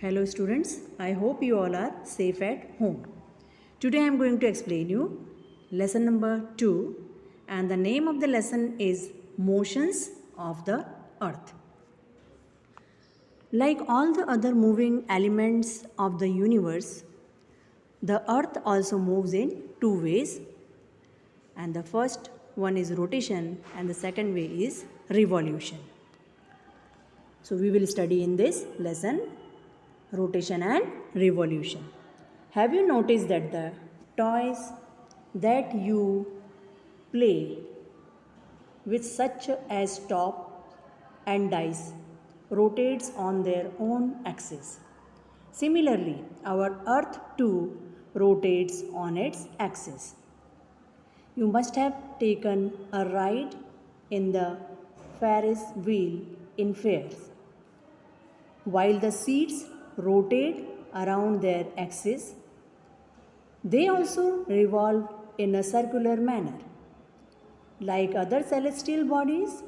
Hello students, I hope you all are safe at home. Today I am going to explain you lesson number 2 and the name of the lesson is Motions of the Earth. Like all the other moving elements of the universe, the earth also moves in two ways, and the first one is rotation and the second way is revolution. So we will study in this lesson rotation and revolution. Have you noticed that the toys that you play with such as top and dice rotates on their own axis? Similarly, our earth too rotates on its axis. You must have taken a ride in the Ferris wheel in fairs. While the seats rotate around their axis, they also revolve in a circular manner. Like other celestial bodies,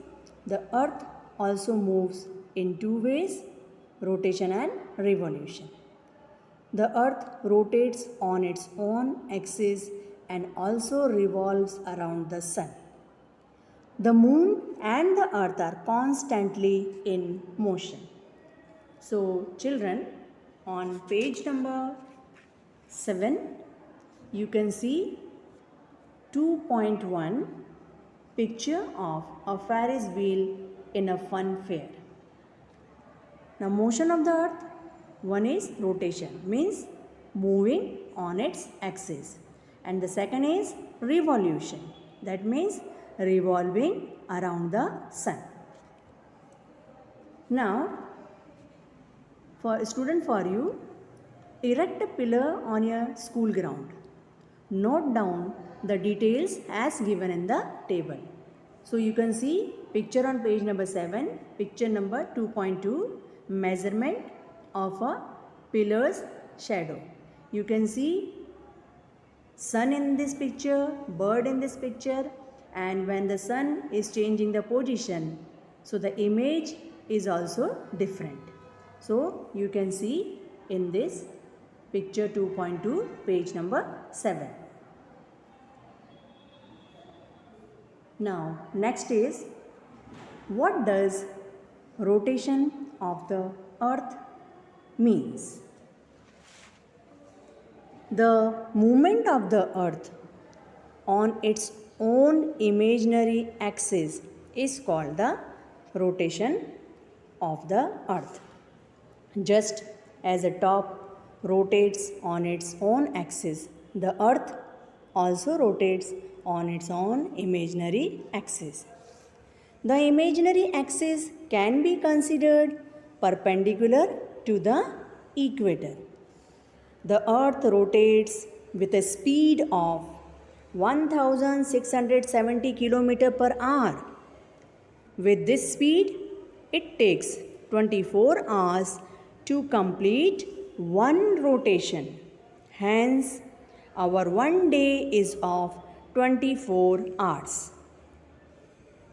the earth also moves in two ways, rotation and revolution. The earth rotates on its own axis and also revolves around the sun. The moon and the earth are constantly in motion. So, children, on page number 7, you can see 2.1 picture of a Ferris wheel in a fun fair. Now, motion of the earth, one is rotation, means moving on its axis, and the second is revolution, that means revolving around the sun. Now, for you, erect a pillar on your school ground. Note down the details as given in the table. So you can see picture on page number 7, picture number 2.2, measurement of a pillar's shadow. You can see sun in this picture, bird in this picture, and when the sun is changing the position, so the image is also different. So you can see in this picture 2.2, page number 7. Now next is, what does rotation of the earth means? The movement of the earth on its own imaginary axis is called the rotation of the earth. Just as a top rotates on its own axis, the earth also rotates on its own imaginary axis. The imaginary axis can be considered perpendicular to the equator. The earth rotates with a speed of 1670 km per hour. With this speed, it takes 24 hours to complete one rotation. Hence, our one day is of 24 hours.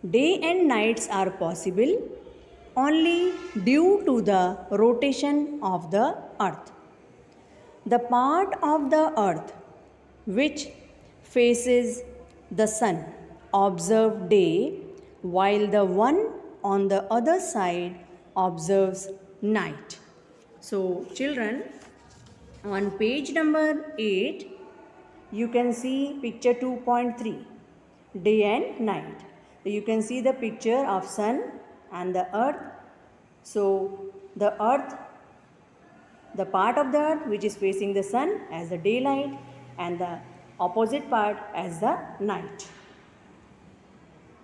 Day and nights are possible only due to the rotation of the earth. The part of the earth which faces the sun observes day, while the one on the other side observes night. So, children, on page number 8, you can see picture 2.3, day and night. You can see the picture of sun and the earth. So, the earth, the part of the earth which is facing the sun as the daylight and the opposite part as the night.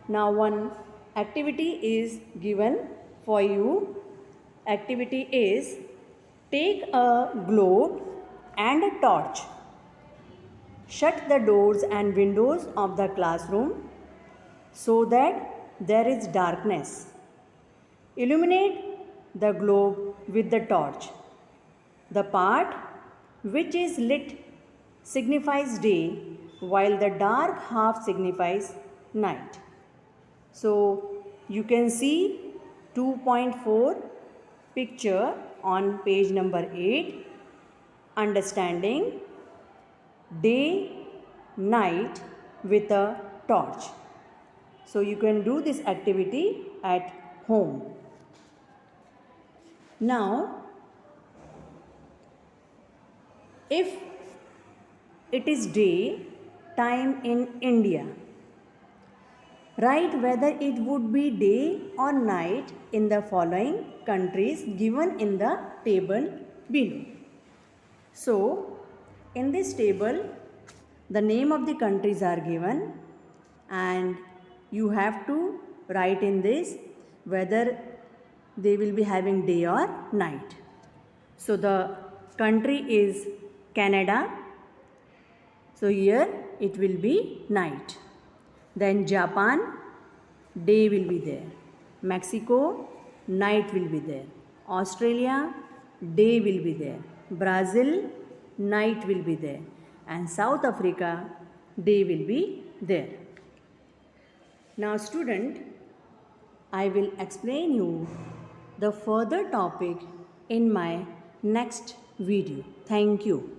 Now, one activity is given for you. Activity is, take a globe and a torch. Shut the doors and windows of the classroom so that there is darkness. Illuminate the globe with the torch. The part which is lit signifies day, while the dark half signifies night. So you can see 2.4 picture on page number 8, understanding day, night with a torch. So you can do this activity at home. Now, if it is day time in India, write whether it would be day or night in the following countries given in the table below. So, in this table, the name of the countries are given and you have to write in this whether they will be having day or night. So, the country is Canada. So, here it will be night. Then Japan, day will be there. Mexico, night will be there. Australia, day will be there. Brazil, night will be there. And South Africa, day will be there. Now student, I will explain you the further topic in my next video. Thank you.